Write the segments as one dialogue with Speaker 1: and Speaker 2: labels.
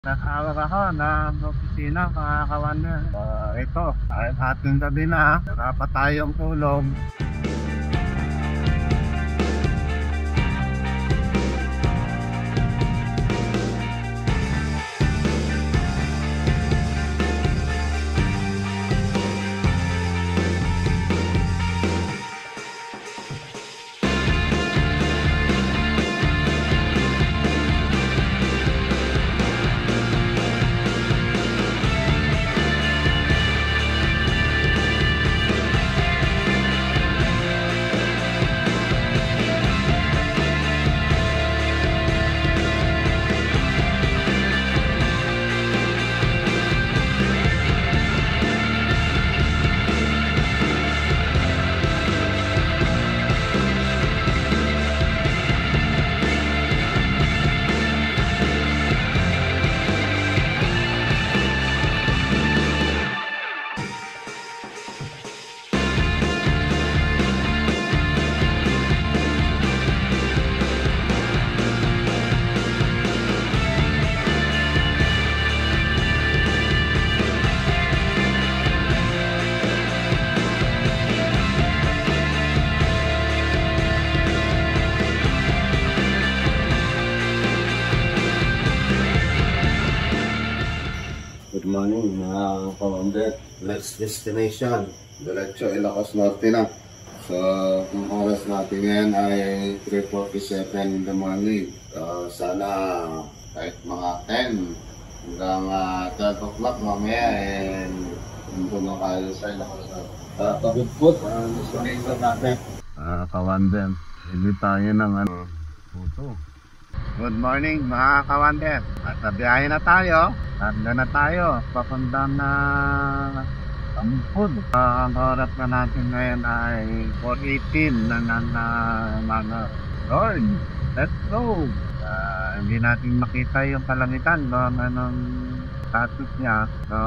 Speaker 1: Natawag ako ng opisina mga kawander. Ito, kahit ating gabi na, dapat tayong tulog.
Speaker 2: Good morning mga kawander. Next destination, Diretso Ilocos Norte na. So, ang oras natin ngayon ay 3:47 in the morning. Sana kahit mga 10 hanggang 12 o'clock mamaya nandun na kayo sa Ilocos Norte. Pagod ang destination natin.
Speaker 1: Kawander, hindi tayo ng puto. Good morning mga kawander. At biyahe na tayo. Nandun na tayo. Papundang na Ampun. Ang oras na natin ngayon ay 4:18 ng mga Lord. Let's go! Hindi natin makita yung kalamitan doon anong status niya. So,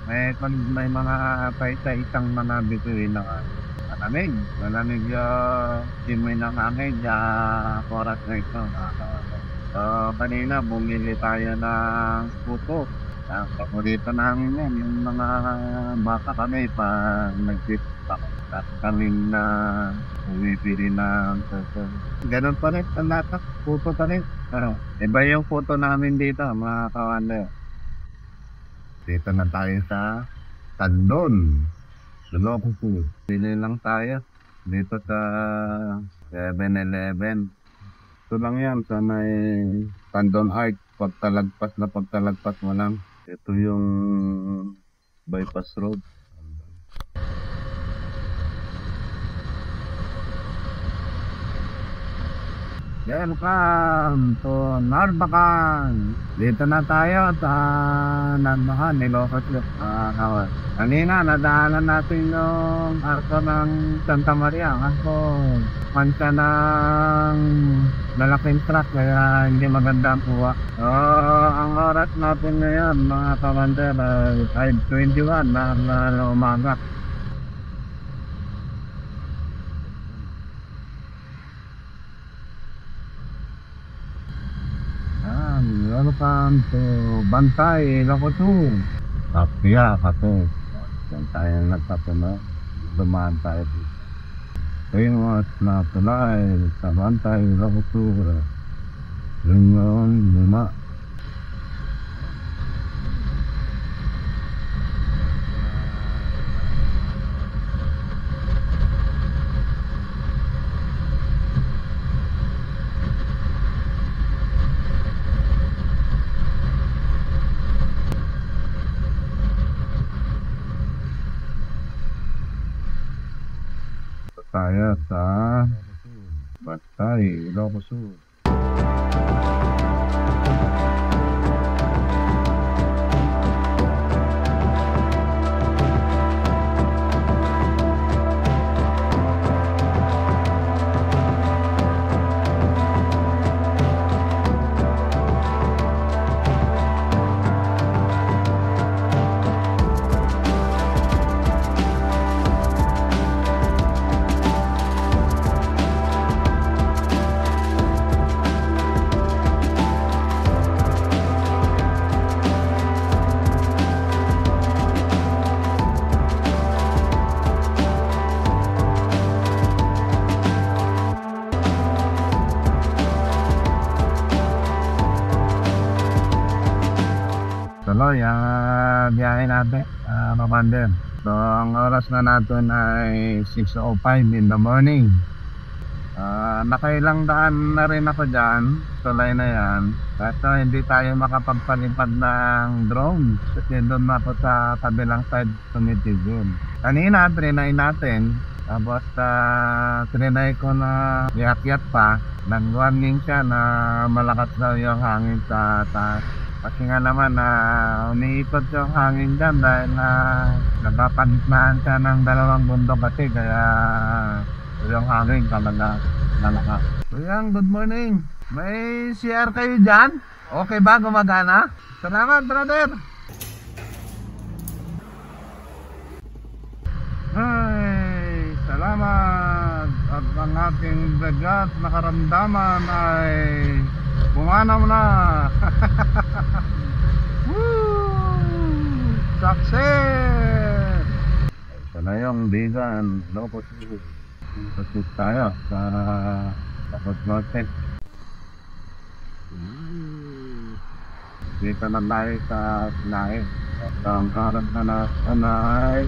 Speaker 1: may mga paisa-isang mga bituin na malamig. Malamig simoy ng angin oras na ito. So, kanina bumili tayo ng puto. Ang paborito namin yan, yung mga baka kami pa nag-tip-top. At kami na umipili ng ganun pa rin, ang latak, puto pa rin. Iba yung puto namin dito, mga kawander. Dito na tayo sa Tandon. Ilocos Food. Pili lang tayo dito sa 7-Eleven. Ito lang yan sa may Tandon Arch. Pagtalagpas mo lang. Ito yung bypass road. Welcome to Narbacan. Dito na tayo sa Narbacan, Ilocos. Kanina nadaanan natin yung arko ng Santa Maria. Ako mansa ng malaking truck kaya hindi maganda ang kuha. Ang oras natin ngayon mga kawander ay 5:21 na umaga. Welcome to Bantay, Ilocos. Kapya kasi yan tayo nagtapuno. Dumaan tayo dito. Famous na tulay sa Bantay, Ilocos. Yun 5. Tayo sa Bantay, Ilocos. tuloy ang biyahe natin, Commander. So, ang oras na natin ay 6:05 in the morning. Nakailang daan na rin ako dyan, tulay na yan. Kaso hindi tayo makapagpalipad ng drone kasi doon na ako sa kabilang side tumitigil. Kanina, trinay natin. Tapos, trinay ko na yat-yat pa. Nag-warning siya na malakas daw yung hangin sa taas. Kasi nga naman umiikot yung hangin dyan dahil napapagitnaan siya ng dalawang bundok kasi kaya yung hangin talaga malakas. So yan, good morning. May CR kayo dyan? Okay ba? Gumagana? Salamat, brother. Ay, salamat. At ang ating dagat na karamdaman ay bumanaw na. Woo! Success! Ito na yung Bigan Locos. Success tayo sa Locos Norte. Dito na tayo sa Sinahe. Ang karat na ay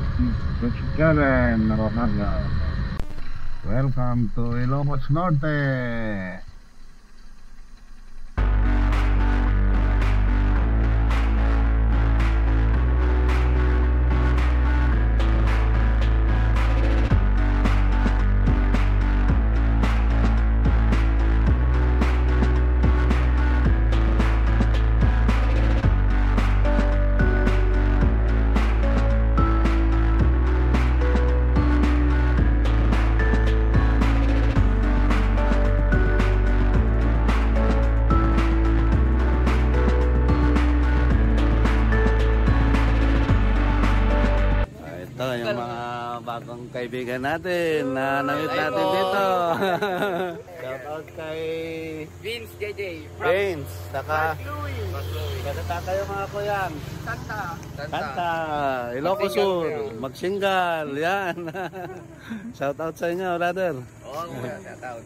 Speaker 1: Karen Romaga. Welcome to Ilocos Norte. Ito yung mga bagong kaibigan natin na namit natin dito. Shoutout kay
Speaker 3: Vince JJ.
Speaker 1: Vince, saka kadata kayo mga kuyan. Kanta, Ilocos Sur, Magsinggal, yan. Shoutout sa inyo, brother.
Speaker 3: Oo, shoutout.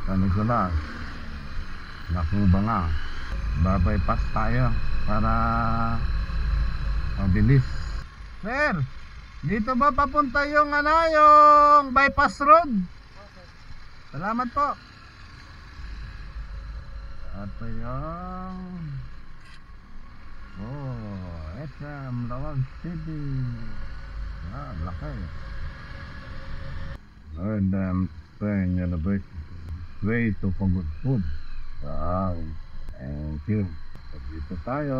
Speaker 1: Ano ko na? Nakuba nga. Babypass tayo para mabilis. Sir, dito ba papunta yung yung bypass road? Salamat po. At yung SM Lawag City. Laki. And Spain University. Way to Pagod Food. Wow. Thank you. Dito tayo.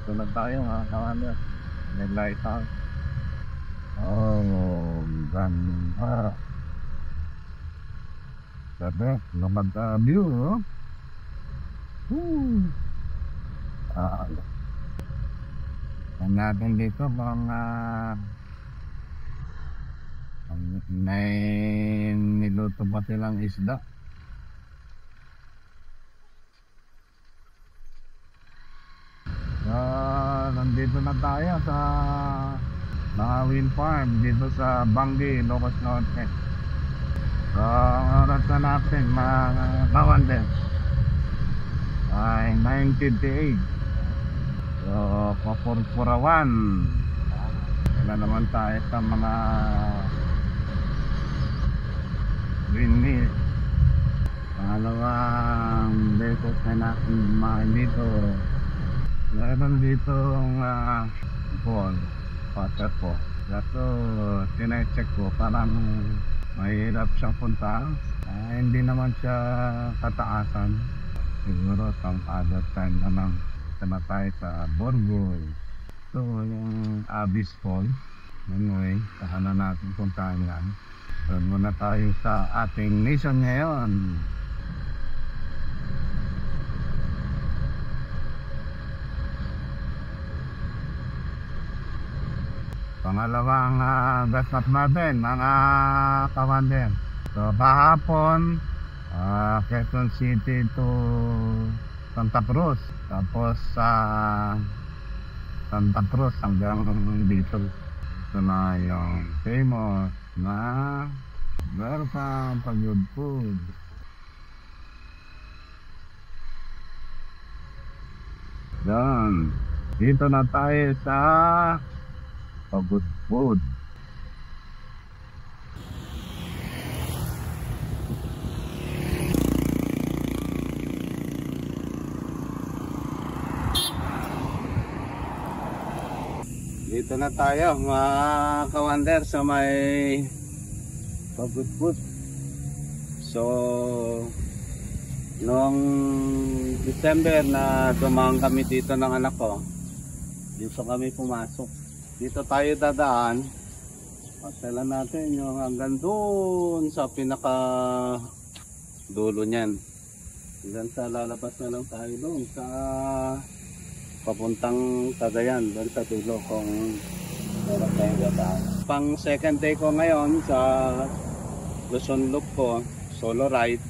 Speaker 1: Ito na tayo mga kamanda. May lighthouse. Oh, ganda. Sabi, ganda view, no? Ang natin dito mga may niluto pa silang isda. Nandito na tayo sa Wind Farm dito sa Bangi, Ilocos Norte. So, ang oras na natin mga kawander ay 9:58. So, papurpurawan. Wala naman tayo sa mga windmill. Pangalawang beses na natin kumain dito. Meron dito ang pool, water po. Kaso, sinecheck ko, parang mahirap siyang punta. Hindi naman siya kataasan. Siguro some other time naman na tayo sa Borgoy. So, yung Abyss Falls. Anyway, saan na natin puntahan yan. Doon muna tayo sa ating nation ngayon. Pangalawang best up natin, mga kawander. So, kahapon, Quezon City to Santa Cruz. Tapos sa Santa Cruz hanggang dito. Ito na yung famous na welcome Pagud Food. Yan. Dito na tayo sa Pagud Food. Dito na tayo mga kawander sa may Pagud Food. So noong December na dumaan kami dito ng anak ko, dito kami pumasok. Dito tayo dadaan. Pasyalan natin yung hanggang doon sa pinaka dulo niyan. Hanggang sa lalabas na lang tayo doon sa papuntang Cagayan, doon sa dulo kung meron tayong dadaan. Pang second day ko ngayon sa Luzon Loop ko, solo ride.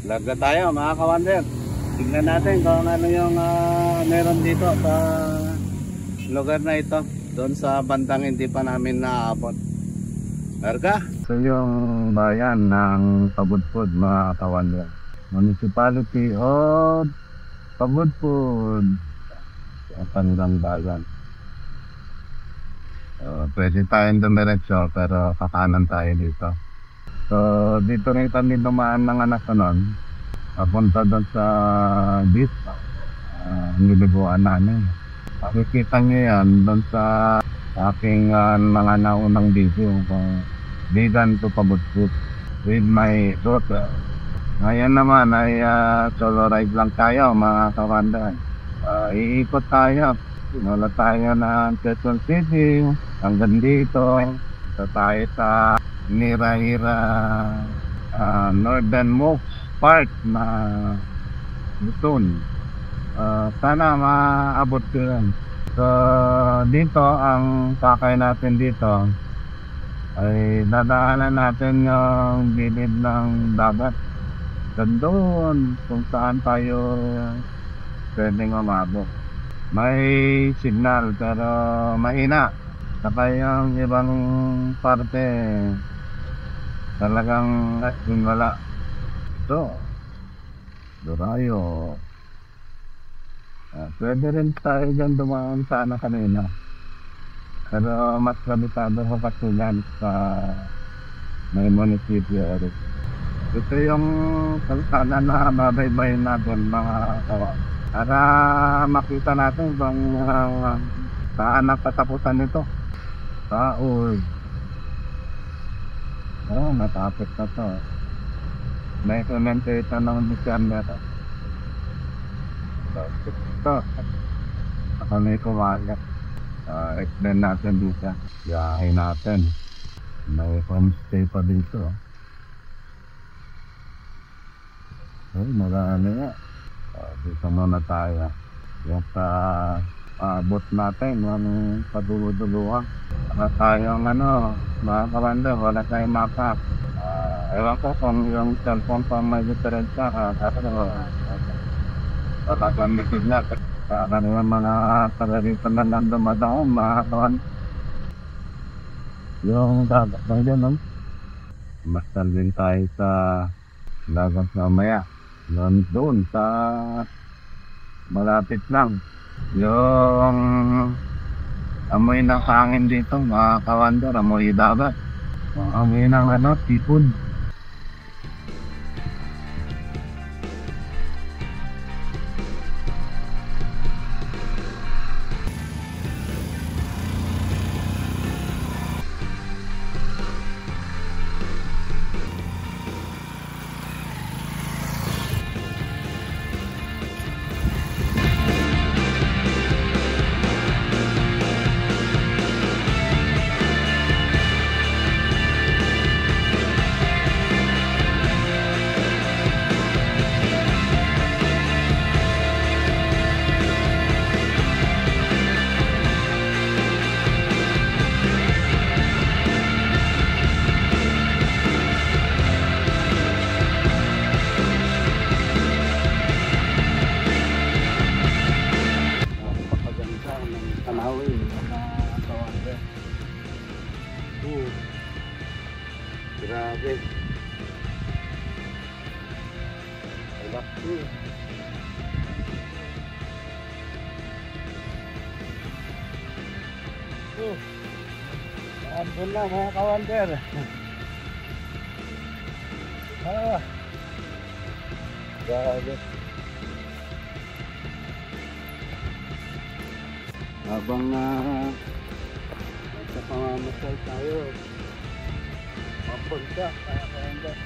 Speaker 1: Larga tayo mga kawander. Tignan natin kung ano yung meron dito sa lugar na ito. Doon sa bandang hindi pa namin naaabot. Larga! Ito yung bayan ng Pagud Food mga kawander. Municipality of Pagud Food. Panggang bayan. Pwede tayong dumiretso pero kakanan tayo dito. So dito rin kami dumaan ng anak ko nun. Papunta doon sa beach. Nilibuan namin. Makikita nyo yan doon sa aking mga naunang video kung vegan to Pagud Food with my daughter. Ngayon naman ay solo ride lang tayo mga kawandan. Iikot tayo. Sinula tayo ng Quezon City hanggang dito. So tayo sa Nirahira Northernmost Park na Luzon. Sana maabot ko yan. So dito ang sakay natin dito ay dadaanan natin yung gilid ng dagat. Doon kung saan tayo pwedeng umabot. May signal pero mahina. Saka yung ibang parte talagang wala. Ito Dorayo. Pwede rin tayo dyan dumaan sana kanina. Pero mas kabisado ko kasi yan sa may munisipyo. Ito yung kalsada na babaybayin natin mga kawan. Para makita natin kung saan ang katapusan nito. Taoy. Natapos na to. May commentator ng December. Ito. Ako may kumagat. Explain natin dito. Yahin natin. May homestay pa dito. Marami nga. Dito muna tayo. Yung sa bot natin, yung paduluduluhan. Saka tayong mga kabanda, wala tayong mapa. Ewan ko kung yung cellphone pa may diferensya. Tatagamitin na. Saka naman mga taga-rito na lang dumadaan, mga kawan. Yung dagat lang dyan, no? Masal din tayo sa lagang mamaya. Doon sa malapit lang yung amoy ng hangin dito mga kawander, amoy dagat, amoy ng seafood. Andun na mga kawander. Grabe. Habang nasa pamamasal tayo, mapunta mga kawander.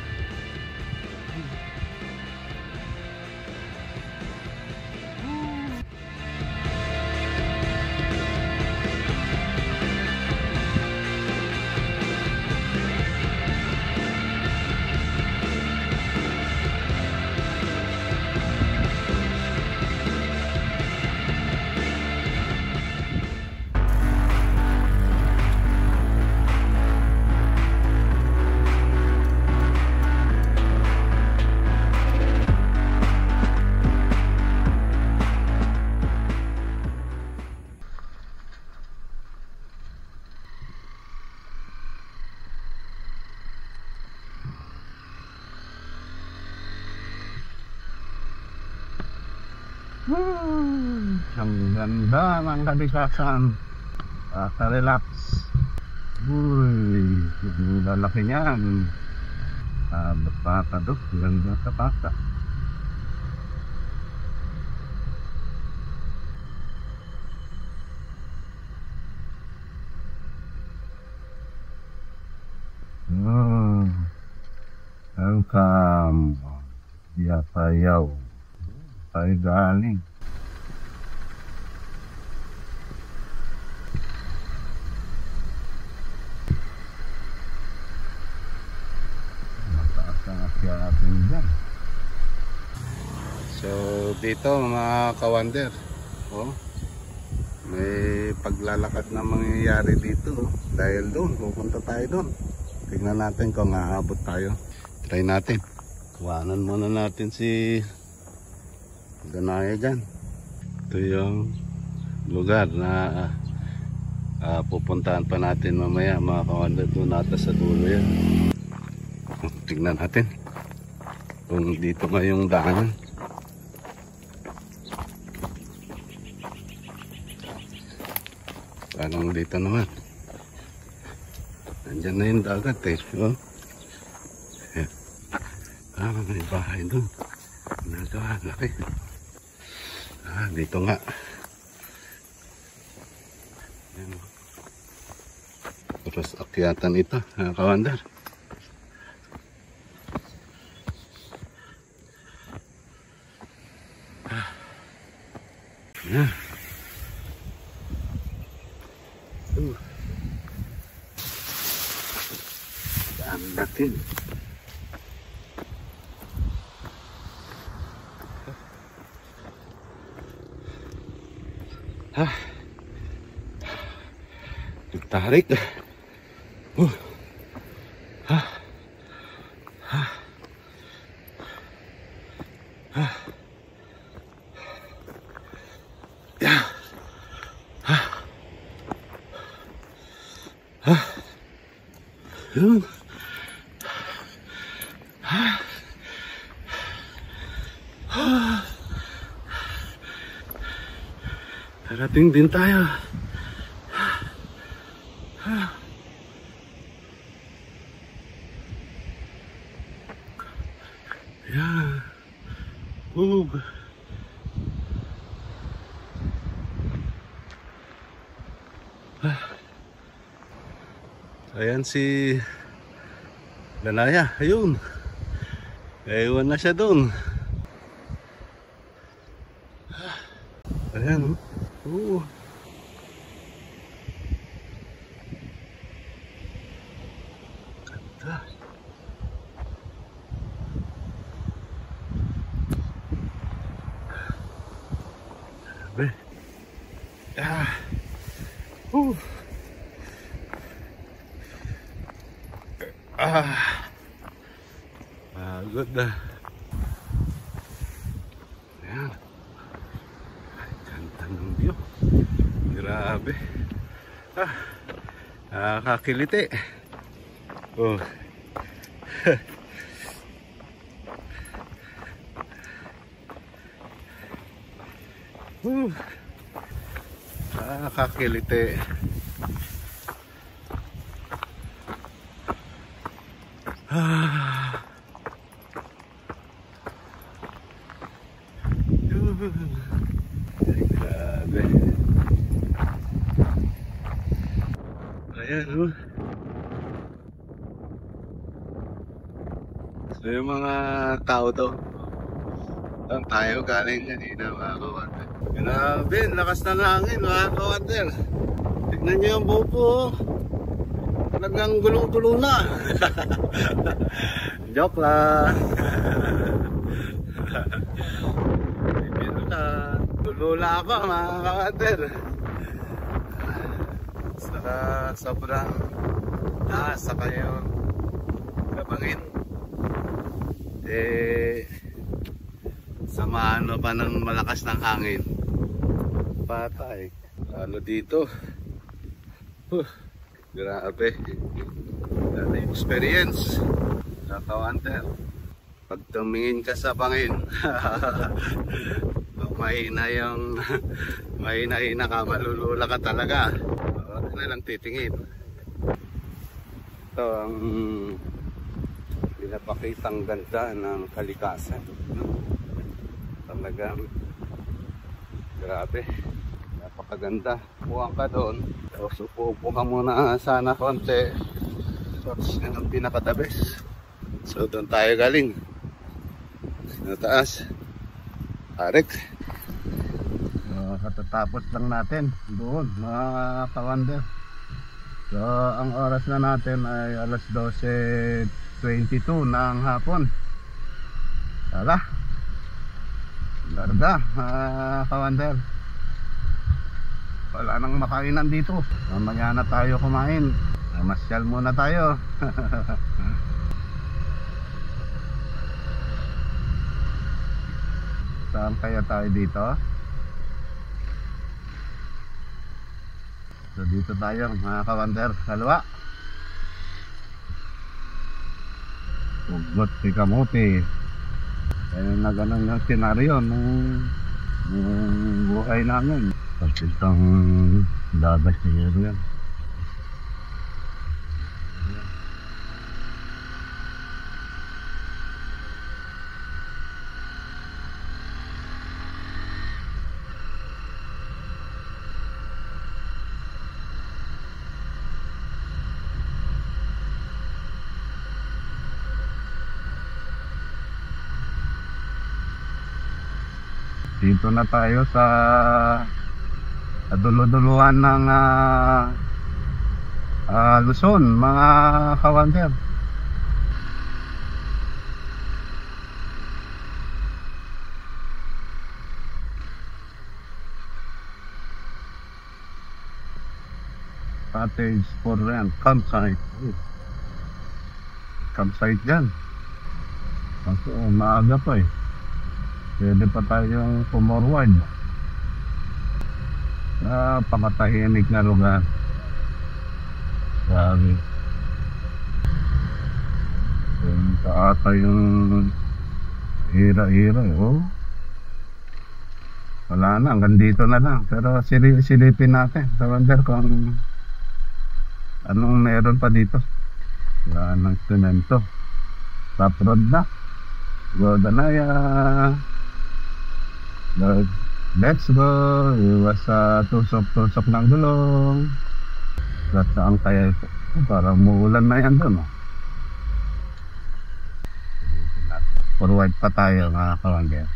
Speaker 1: Ang ganda ng kalikasan. Relax. Uy, ang lalaki niyan. Bata doon, ganda sa bata. Welcome. Yasayaw. Tayo galing. Mataas ang akyatin dyan. So dito mga kawander, may paglalakad na mangyayari dito. Dahil doon, pupunta tayo doon. Tignan natin kung aabot tayo. Try natin. Kuhanan muna natin si Danaya dyan. Ito yung lugar na pupuntahan pa natin mamaya mga kawander. Doon nata sa dulo yan. Tignan natin kung dito nga yung daanan. Parang dito naman. Nandyan na yung dagat eh. May bahay doon. Nagawa, laki. Dito nga. Terus akyatan ito, kawander. Daan natin. Tarik. Darating din tayo. Yeah. Ayan si Danaya, ayun. Ewan na siya doon. Ayan, oh. Ganda. Grabe. Pagod na. Ayan. Ganda ng view. Grabe. Kakiliti.
Speaker 2: Nakakiliti. Grabe. Ayan, oh. So yung mga tao to, saan tayo galing kanina mga kawander? Grabe, lakas ng hangin mga kawander. Tignan nyo yung buko, oh. Talagang gulong-gulo na. Joke lang. Bibiro na. Tulula ako mga kawander. Saka sobrang taas sa kayo kabangin. Samahan mo pa ng malakas ng hangin. Patay. Ano dito? Grabe. Dati experience. Nakawanter. Pag tumingin ka sa bangin, mahina ka, malulula ka talaga. Huwag na lang titingin. Ito ang pinapakitang ganda ng kalikasan. Talagang grabe, napakaganda. Buwang ka doon, tapos upo ka muna sana konti. Tapos yan ang pinaka-the best. So doon tayo galing sa taas. Tarik. Katatapos lang natin doon mga kawander. So ang oras na natin ay alas 12:22 ng hapon. Tara, larga kawander. Wala nang makainan dito. Mamaya na tayo kumain. Masyal muna tayo. Saan kaya tayo dito? So dito tayo mga kawander. Kalwa. Ugot si kamuti. Kaya na ganun yung senaryo nung buhay namin. Kasi itong dagat niya yan. Dito na tayo sa dulo-duluhan ng Luzon mga kawander. Cottage for rent, campsite. Campsite dyan. Kaso maaga pa eh. Pwede pa tayong pumorward. Pakatahimik na lugar. Sabi. Kaata yung hira-hira eh. Oh. Wala na, hanggang dito na lang. Pero silipin natin. Sa wonder kung anong meron pa dito. Wala nang semento. Top road na. Godanaya. Let's go. Iwas sa tusok-tusok ng gulong. Gata ang kaya ito. Parang muulan na yan doon. Forward pa tayo mga kawander.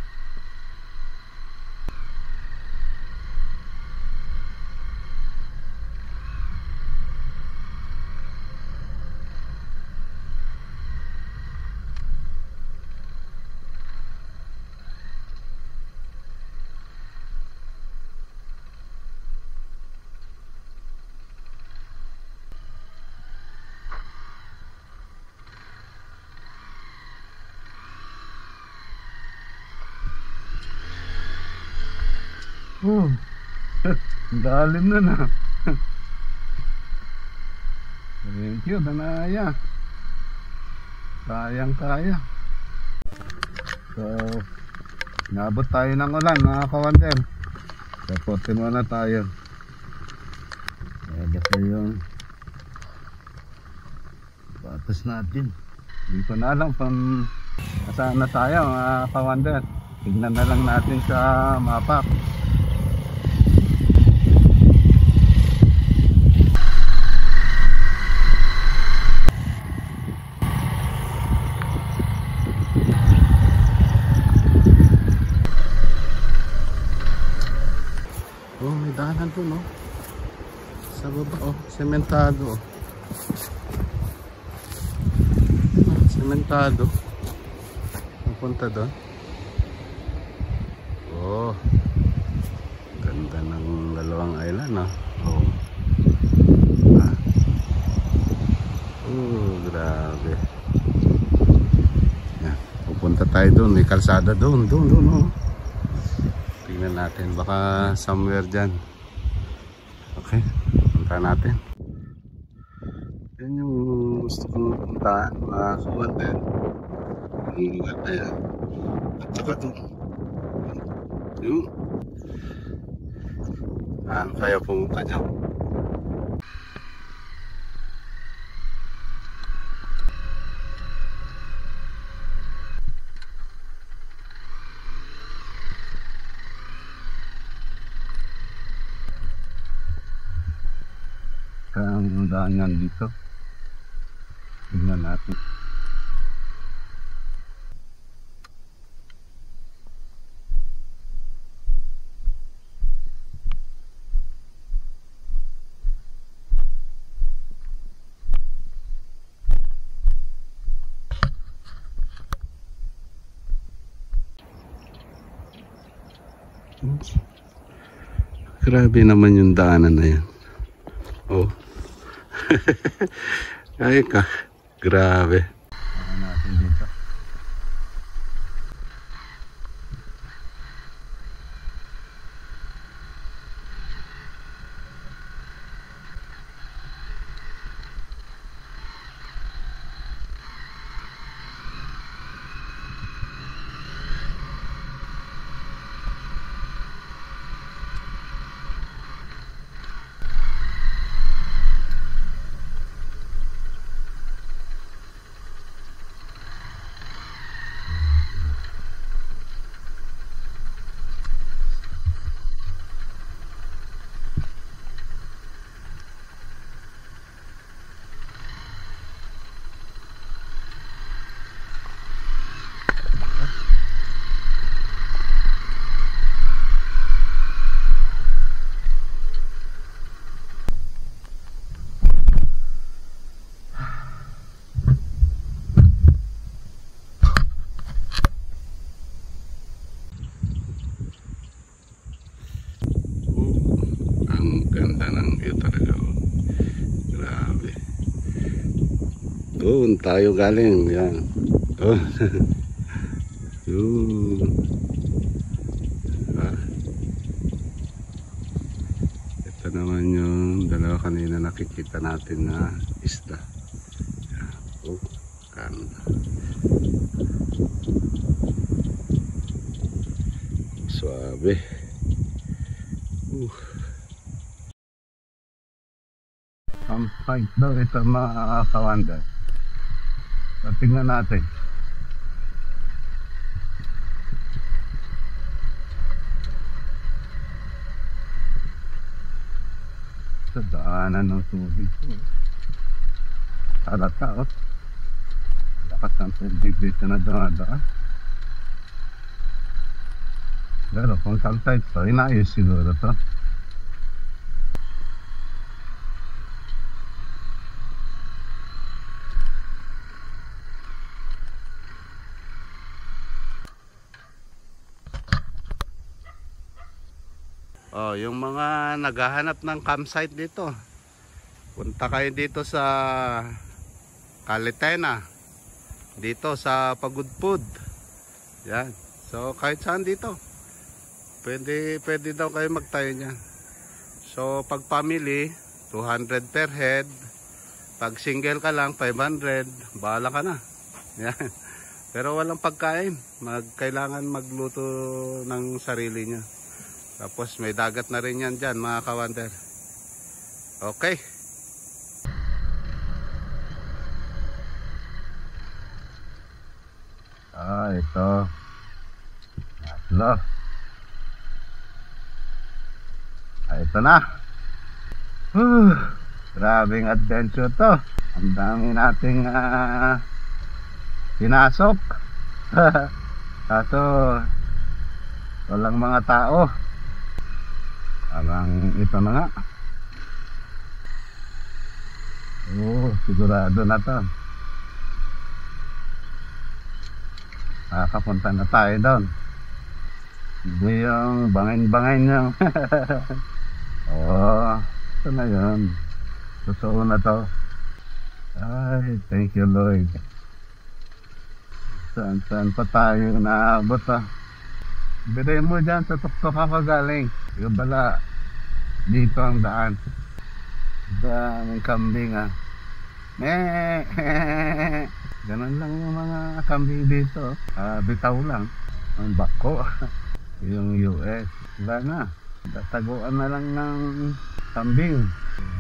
Speaker 2: Dalim na na. Thank you, Danaya. Kayang kaya. So, nabot tayo ng ulan mga kawander. Reportin muna tayo. Basta yung batas natin. Hindi ko na alam kung saan na tayo mga ka-wonder. Tignan na lang natin sa mapa. Oh, may daanan doon, oh. Sa baba, oh. Sementado, oh. Sementado. Napunta doon. Oh. Ganda ng dalawang island, oh. Oh. Ah. Oh, grabe. Yan. Pupunta tayo doon. May kalsada doon. Doon, oh. Tingnan natin, baka somewhere dyan. Okay, punta natin. Yan yung gusto kong puntaan, mga ka-wonder. Ang lugar na yan. At saka ito, yung kaya pumunta dyan. Ang daanan dito. Tingnan natin. Grabe naman yung daanan na yan. Oh. Ay ka, grabe. Ano natin dito? Ganda ng view talaga, oh. Grabe. Doon tayo galing, yan. Oh. Ah. Ito naman yung dalawa kanina nakikita natin na isda. Yan. Oh, ganda. Suabe. Campsite daw ito mga ka-wonder. So, tingnan natin. Sa daanan ng tubig. Halata, oh. Lakas ng tubig dito na dumadaan. Pero kung campsite to, inayos siguro to. Oh, yung mga naghahanap ng campsite dito, punta kayo dito sa Calitena, dito sa Pagudpud. Yan. So kahit saan dito, pwede daw kayo magtayo niyan. So pag family, 200 per head. Pag single ka lang, 500. Bahala ka na. Yan. Pero walang pagkain. Kailangan magluto ng sarili niya. Tapos may dagat na rin yan dyan mga kawander. Okay. Ito. Hello. Ito na. Grabing adventure to. Ang dami nating pinasok. Kaso walang mga tao. Parang ito na nga. Sigurado na to. Kapunta na tayo doon. Hindi yung bangin-bangin yung ito na yun. Totoo na to. Ay, thank you Lord. Saan pa tayo naabot Biray mo dyan sa tuktok ako galing. Yung bala, dito ang daan. Daming kambing Ganun lang yung mga kambing dito. Bitaw lang. Ang bako. Yung US. Wala na. Tataguan na lang ng kambing.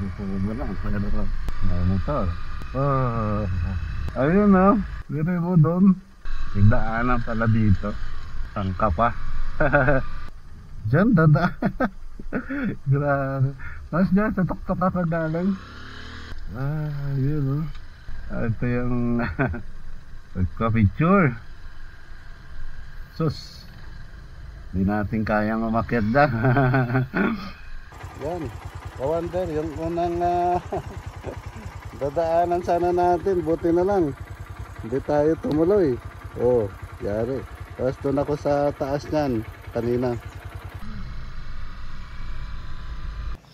Speaker 2: Bukubo lang. Pero may motor. Ayun Biray mo doon. Igdaanan pala dito. Tangka pa. Diyan dada. Grabe. Mas dyan sa tuktok ka galing. Yun ito yung pagka-picture. Sus, hindi natin kayang umakyat dyan. Yan, kawander, yung unang dadaanan sana natin. Buti na lang hindi tayo tumuloy. Yari. Tapos doon ako sa taas niyan kanina.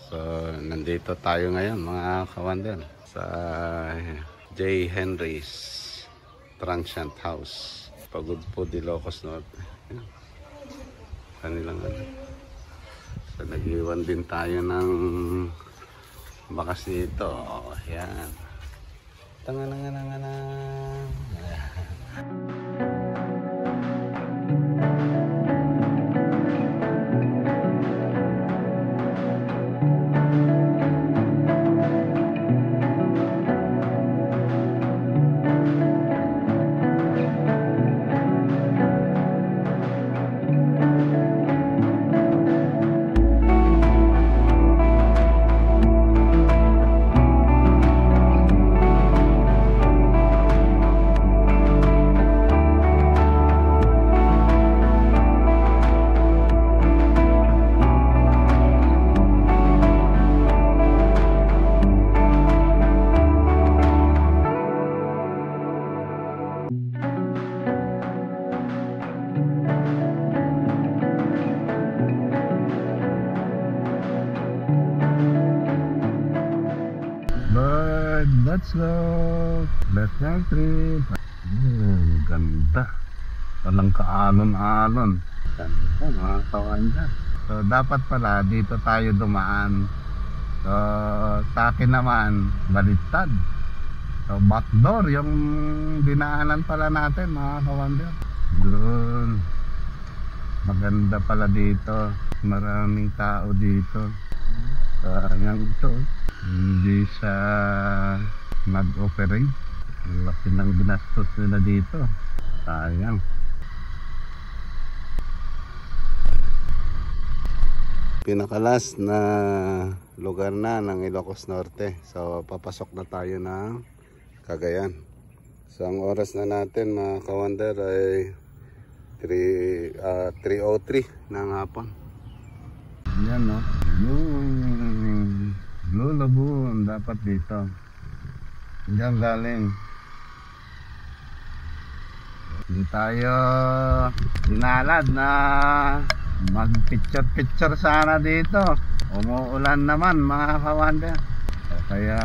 Speaker 2: So, nandito tayo ngayon mga kawander sa J. Henry's Transient House, Pagod po Ilocos Norte. Kanilang so, nag-iwan din tayo ng bakas dito. Yan. Tangananganangana. Let's go! Let's go trip! Ganda! Walang kaalon-alon. Ganda mga kawander. So dapat pala dito tayo dumaan. So sa akin naman baliktad. So backdoor yung dinaanan pala natin mga kawander. Doon. Maganda pala dito. Maraming tao dito. Sayang ito. Hindi sa nag-operate. Laki ng binastos nila dito. Sayang. Pinakalas na lugar na ng Ilocos Norte. So papasok na tayo ng Cagayan. So ang oras na natin mga kawander ay 3:03 ng hapon. Yan yung Blue Lagoon dapat dito. Diyan galing. Hindi tayo dinalad na mag-picture sana dito. Umuulan naman mga kawander. Kaya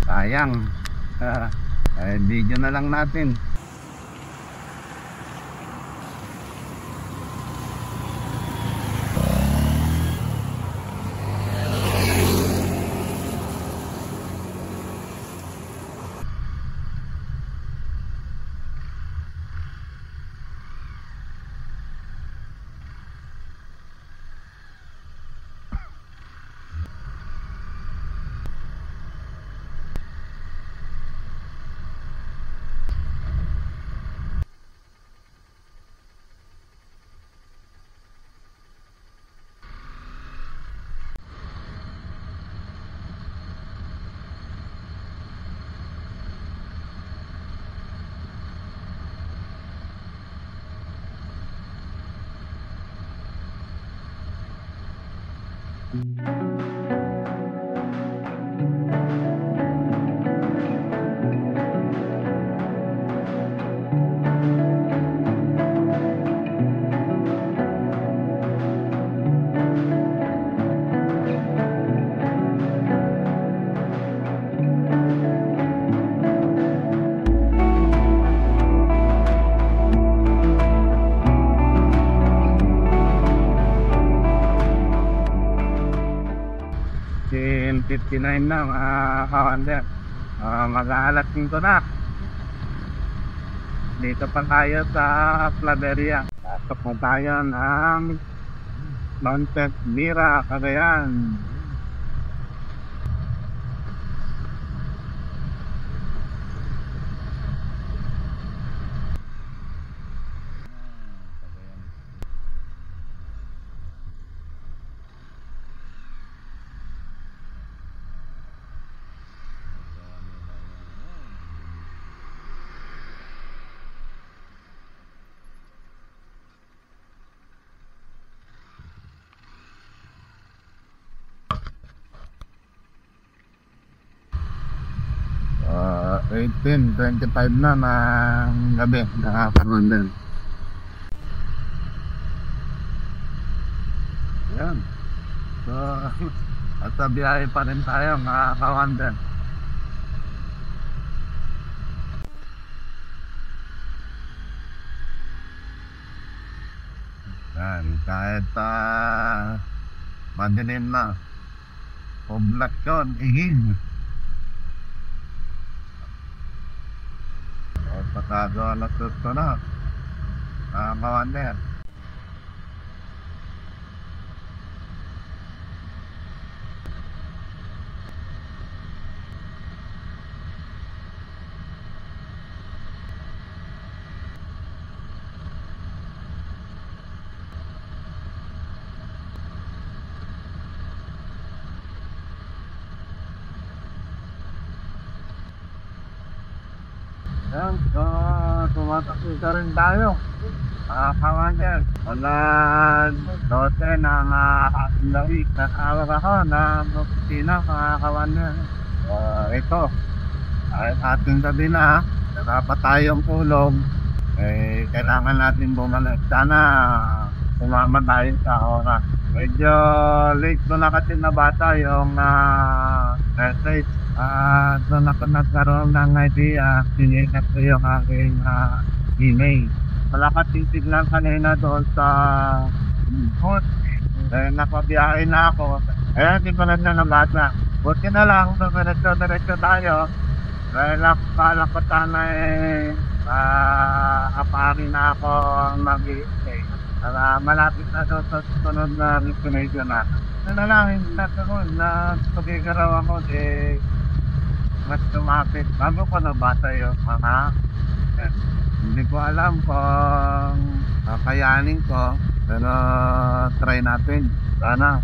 Speaker 2: sayang. Video na lang natin.
Speaker 1: Sin 59 na mga kawander. Mag-aalas 5 na. Dito pa tayo sa Claveria. Pasok na tayo ng Mountain Mira, Cagayan. Uh, 18:25 na ng gabi, nakakaroon din. Yan. So, at sa biyahe pa rin tayo mga kawander. Yan, kahit madilim na, poblasyon, ihing. O pasado alas 8 na, mga kawander. Yan, so tumatakbo ka rin tayo. Kawander, alas 12 ng ating lawik. Nakawag ako ng opisina, mga kawander. Ito, ating gabi na, dapat tayong tulog. Kailangan natin bumalik. Sana sumama tayo sa oras. Medyo late ko na kasi nabasa yung message. Doon ako nagkaroon ng idea, sinikat ko yung aking email. Malakas titig lang kanina doon sa host. Napabiyahe na ako. Hindi pa na nabasa. Buti na lang, diretso tayo. Dahil akala ko sana kapari na ako mag-i-stay. Malapit na doon sa sunod na destination na. Na lang, nagpagigaraw ako, mas tumapit. Bago ko nabasa yung mga hindi ko alam kung kakayanin ko, pero try natin. Sana